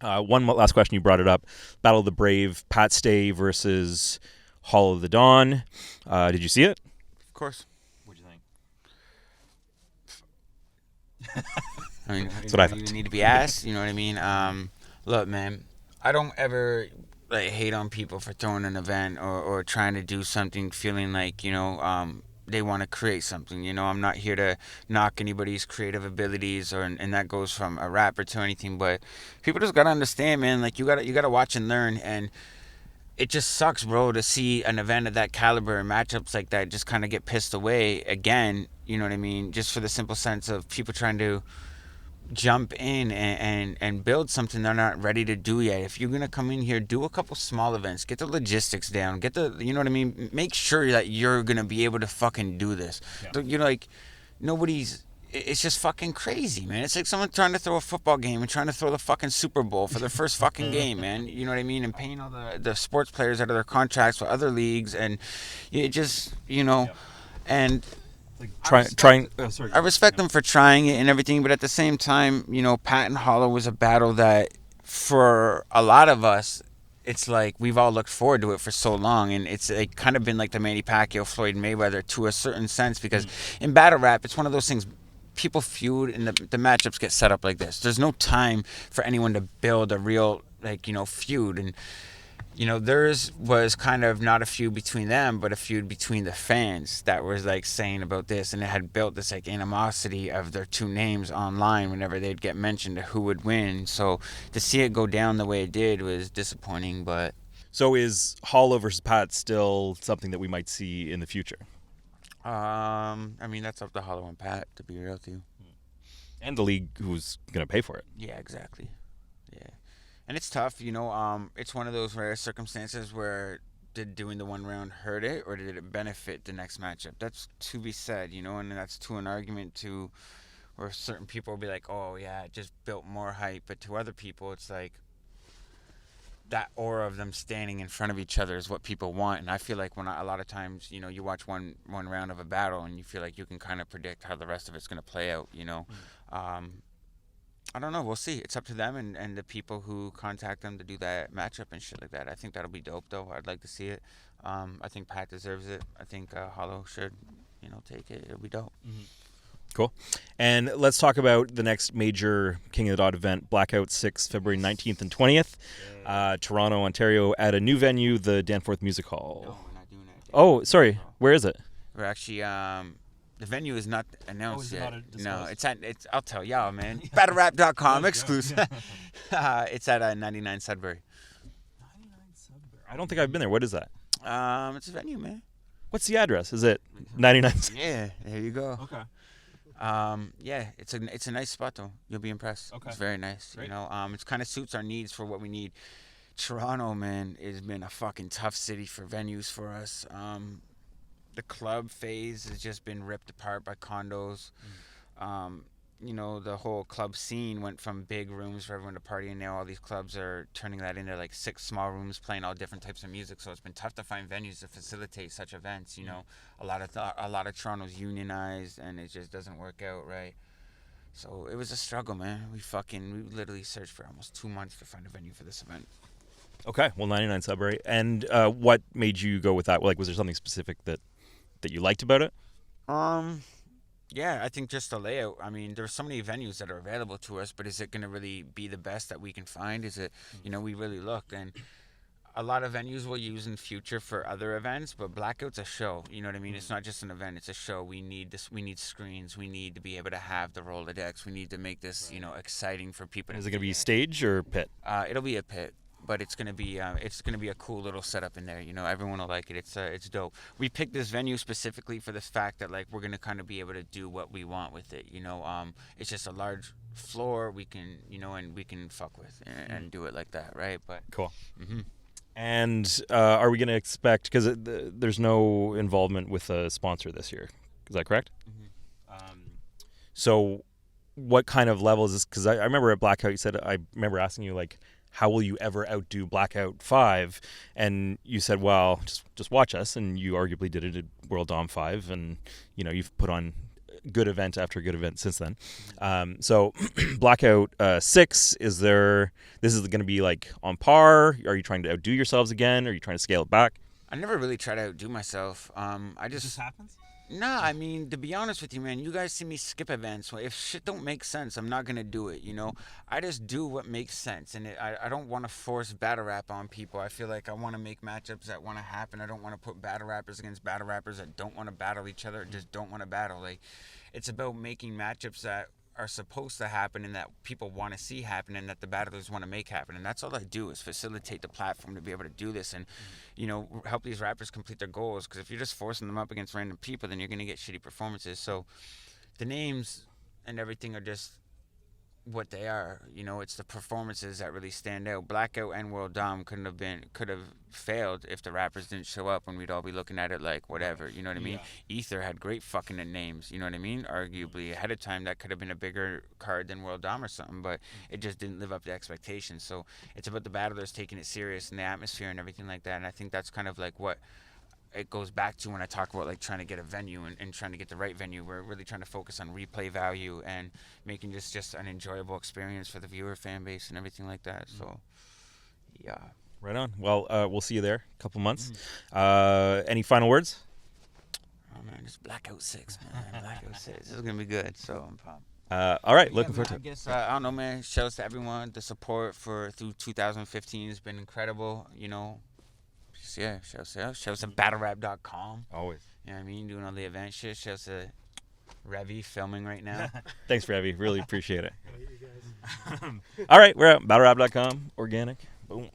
One last question. You brought it up. Battle of the Brave, Pat Stay versus Hall of the Dawn. Did you see it? Of course. What do you think? I mean, That's you what I don't thought. even need to be asked. You know what I mean? Look, man, I don't ever hate on people for throwing an event or trying to do something, feeling like they want to create something. I'm not here to knock anybody's creative abilities, and that goes from a rapper to anything. But people just gotta understand, man. Like you gotta watch and learn, and it just sucks, bro, to see an event of that caliber and matchups like that just kind of get pissed away again. You know what I mean? Just for the simple sense of people trying to jump in and build something they're not ready to do yet. If you're gonna come in here, do a couple small events, get the logistics down, get the you know what I mean. Make sure that you're gonna be able to fucking do this. Yeah. You're like nobody's. It's just fucking crazy, man. It's like someone trying to throw a football game and trying to throw the fucking Super Bowl for their first fucking game, man. You know what I mean? And paying all the sports players out of their contracts for other leagues, and it just Yeah. and Like trying. Sorry. I respect them for trying it and everything, but at the same time, Pat and Hollow was a battle that, for a lot of us, it's like we've all looked forward to it for so long, and it's like kind of been like the Manny Pacquiao Floyd Mayweather to a certain sense, because in battle rap, it's one of those things. People feud, and the matchups get set up like this. There's no time for anyone to build a real feud, and theirs was kind of not a feud between them, but a feud between the fans that was like saying about this, and it had built this like animosity of their two names online whenever they'd get mentioned to who would win. So to see it go down the way it did was disappointing, but So is Hollow versus Pat still something that we might see in the future? I mean that's up to Hollow and Pat, to be real with you. And the league who's going to pay for it? Yeah, exactly. Yeah. And it's tough, it's one of those rare circumstances where did doing the one round hurt it, or did it benefit the next matchup? That's to be said, and that's to an argument to where certain people will be like, oh, yeah, it just built more hype. But to other people, it's like that aura of them standing in front of each other is what people want. And I feel like a lot of times, you watch one round of a battle and you feel like you can kind of predict how the rest of it's going to play out, I don't know. We'll see. It's up to them and the people who contact them to do that matchup and shit like that. I think that'll be dope, though. I'd like to see it. I think Pat deserves it. I think Hollow should, take it. It'll be dope. Mm-hmm. Cool. And let's talk about the next major King of the Dot event, Blackout 6, February 19th and 20th. Toronto, Ontario, at a new venue, the Danforth Music Hall. No, we're not doing that. Oh, sorry. Where is it? We're actually the venue is not announced yet. No, it's I'll tell y'all, man. BattleRap.com exclusive. It's at 99 Sudbury. 99 Sudbury. I don't think I've been there. What is that? It's a venue, man. What's the address? Is it 99? Yeah, there you go. Okay. Yeah, it's a nice spot though. You'll be impressed. Okay. It's very nice. Great. It kind of suits our needs for what we need. Toronto, man, has been a fucking tough city for venues for us. The club phase has just been ripped apart by condos. The whole club scene went from big rooms for everyone to party, and now all these clubs are turning that into like 6 small rooms playing all different types of music. So it's been tough to find venues to facilitate such events. A lot of Toronto's unionized, and it just doesn't work out right. So it was a struggle, man. We literally searched for almost 2 months to find a venue for this event. Okay. Well, 99 Sudbury. And what made you go with that? Like, was there something specific that you liked about it? Yeah, I think just the layout. I mean, there's so many venues that are available to us, but is it going to really be the best that we can find? Is it, we really looked, and a lot of venues we'll use in future for other events, but Blackout's a show. You know what I mean? It's not just an event; it's a show. We need this. We need screens. We need to be able to have the Rolodex. We need to make this, exciting for people. Is it going to be stage or pit? It'll be a pit. But it's gonna be a cool little setup in there. Everyone will like it. It's dope. We picked this venue specifically for the fact that like we're gonna kind of be able to do what we want with it. It's just a large floor we can and we can fuck with and do it like that, right? But Cool. Mm-hmm. And are we going to expect, because there's no involvement with a sponsor this year, is that correct? Mm-hmm. So what kind of level is this? Because I remember at Blackout, I remember asking you, like, how will you ever outdo Blackout 5? And you said, well, just watch us. And you arguably did it at World Dom 5. And, you've put on good event after good event since then. So Blackout 6, this is going to be like on par? Are you trying to outdo yourselves again? Are you trying to scale it back? I never really try to outdo myself. It just happens. Nah, I mean, to be honest with you, man, you guys see me skip events. If shit don't make sense, I'm not gonna do it, you know? I just do what makes sense, and I don't want to force battle rap on people. I feel like I want to make matchups that want to happen. I don't want to put battle rappers against battle rappers that don't want to battle each other, or just don't want to battle. Like, it's about making matchups that are supposed to happen and that people want to see happen and that the battlers want to make happen, and that's all I do is facilitate the platform to be able to do this and you know, help these rappers complete their goals, because if you're just forcing them up against random people, then you're going to get shitty performances. So the names and everything are just what they are, you know. It's the performances that really stand out. Blackout and World Dom could have failed if the rappers didn't show up, and we'd all be looking at it like whatever, you know what I mean? Ether had great fucking names, you know what I mean? Arguably ahead of time that could have been a bigger card than World Dom or something, but it just didn't live up to expectations. So it's about the battlers taking it serious and the atmosphere and everything like that, and I think that's kind of like what it goes back to when I talk about like trying to get a venue and trying to get the right venue. We're really trying to focus on replay value and making this just an enjoyable experience for the viewer fan base and everything like that. So, yeah. Right on. Well, we'll see you there in a couple months. Any final words? Oh man, it's Blackout 6, man. Blackout 6. This is gonna be good. So I'm pumped. All right, looking man, forward to I guess I don't know, man. Shout out to everyone. The support through 2015 has been incredible. You know. Yeah, shouts to battlerap.com. Always. You know what I mean? Doing all the event shit. Shouts to Revy filming right now. Thanks, Revy. Really appreciate it. All right, we're out. Battlerap.com. Organik. Boom.